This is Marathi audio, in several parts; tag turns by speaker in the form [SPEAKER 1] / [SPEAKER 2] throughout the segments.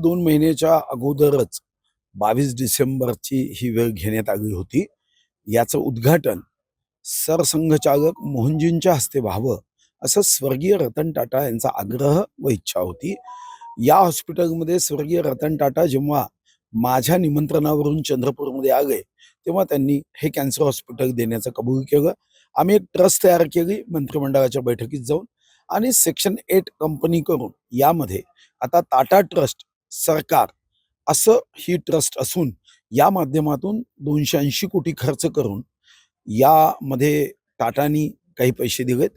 [SPEAKER 1] 2 महिन्याच्या अगोदरच 22 डिसेंबरची ही वेळ घेण्यात आली होती. याचं उद्घाटन सरसंघचालक मोहनजींच्या हस्ते व्हावं असं स्वर्गीय रतन टाटा यांचा आग्रह व इच्छा होती. या हॉस्पिटलमध्ये स्वर्गीय रतन टाटा जेव्हा माझ्या निमंत्रणावरून चंद्रपूरमध्ये आले तेव्हा त्यांनी हे कॅन्सर हॉस्पिटल देण्याचं कबूल केलं. आम्ही एक ट्रस्ट तयार केली मंत्रिमंडळाच्या बैठकीत जाऊन आणि सेक्शन 8 कंपनी करून यामध्ये आता टाटा ट्रस्ट सरकार असं ही ट्रस्ट असून या माध्यमातून 280 कोटी खर्च करून यामध्ये टाटानी काही पैसे दिलेत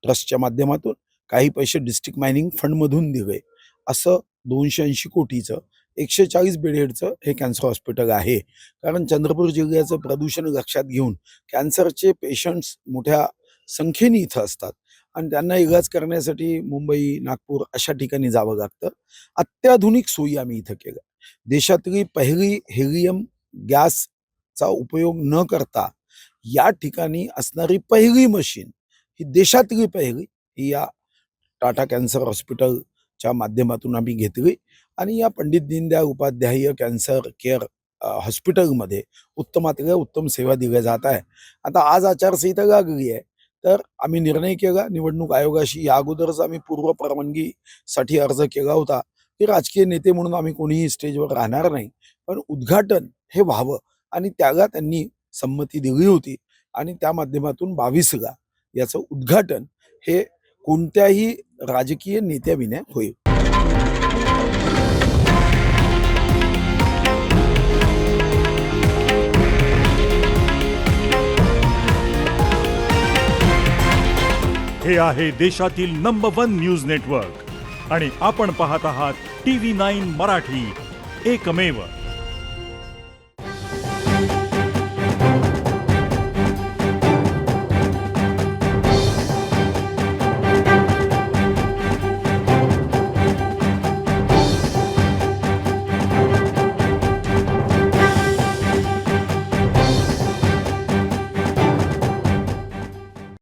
[SPEAKER 1] ट्रस्टच्या माध्यमातून, काही पैसे डिस्ट्रिक्ट मायनिंग फंडमधून दिले. असं 280 कोटीचं 140 बेडेडचं हे कॅन्सर हॉस्पिटल आहे. कारण चंद्रपूर जिल्ह्याचं प्रदूषण लक्षात घेऊन कॅन्सरचे पेशंट्स मोठ्या संख्येने इथं असतात आणि त्यांना इलाज करण्यासाठी मुंबई, नागपूर अशा ठिकाणी जावं लागतं. अत्याधुनिक सोयी आम्ही इथं केल्या. देशातली पहिली हेलियम गॅसचा उपयोग न करता या ठिकाणी असणारी पहिली मशीन, ही देशातली पहिली, ही या टाटा कॅन्सर हॉस्पिटलच्या माध्यमातून आम्ही घेतली आणि या पंडित दीनदयाळ उपाध्याय कॅन्सर केअर हॉस्पिटलमध्ये उत्तमातल्या उत्तम सेवा दिल्या जात आहे. आता आज आचारसंहिता लागली आहे तर आम्ही निर्णय केला निवडणूक आयोगाशी. या अगोदरच आम्ही पूर्व परवानगीसाठी अर्ज केला होता की राजकीय नेते म्हणून आम्ही कोणीही स्टेजवर राहणार नाही, पण उद्घाटन हे व्हावं आणि त्याला त्यांनी संमती दिली होती आणि त्या माध्यमातून 22ला याचं उद्घाटन हे कोणत्याही राजकीय नेत्याविना होईल.
[SPEAKER 2] हे आहे देशातील नंबर 1 न्यूज नेटवर्क आणि आपण पाहत आहात TV9 मराठी, एकमेव.